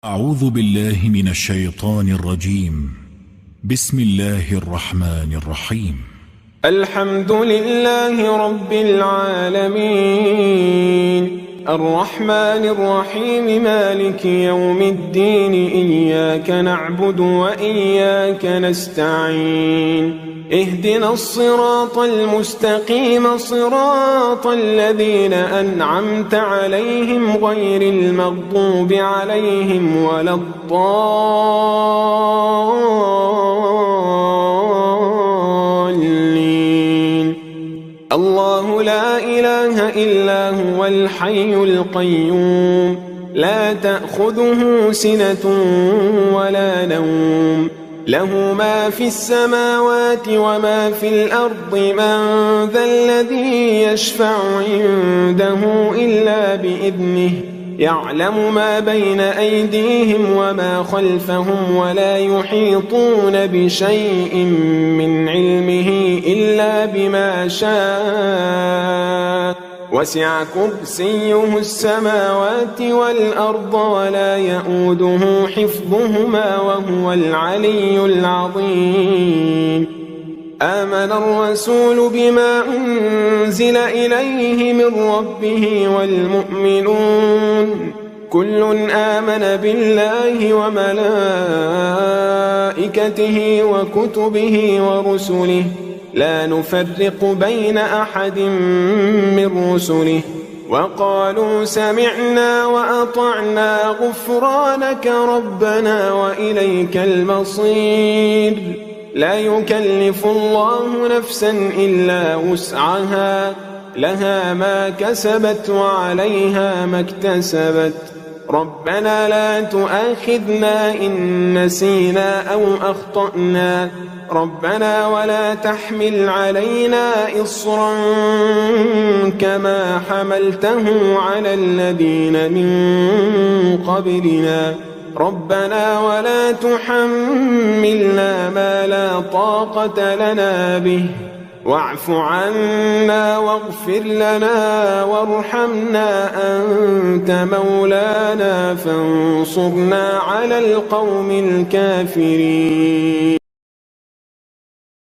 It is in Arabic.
أعوذ بالله من الشيطان الرجيم. بسم الله الرحمن الرحيم. الحمد لله رب العالمين الرحمن الرحيم مالك يوم الدين إياك نعبد وإياك نستعين اهدنا الصراط المستقيم صراط الذين أنعمت عليهم غير المغضوب عليهم ولا الضالين. الله لا إله إلا هو الحي القيوم لا تأخذه سنة ولا نوم له ما في السماوات وما في الأرض من ذا الذي يشفع عنده إلا بإذنه يعلم ما بين أيديهم وما خلفهم ولا يحيطون بشيء من علمه إلا بما شاء وسع كرسيه السماوات والأرض ولا يئوده حفظهما وهو العلي العظيم. آمن الرسول بما أنزل إليه من ربه والمؤمنون كل آمن بالله وملائكته وكتبه ورسله لا نفرق بين أحد من رسله وقالوا سمعنا وأطعنا غفرانك ربنا وإليك المصير. لا يكلف الله نفسا إلا وسعها لها ما كسبت وعليها ما اكتسبت. ربنا لا تؤاخذنا إن نسينا أو أخطأنا ربنا ولا تحمل علينا إصرا كما حملته على الذين من قبلنا ربنا ولا تحملنا ما لا طاقة لنا به واعف عنا واغفر لنا وارحمنا أنت مولانا فانصرنا على القوم الكافرين.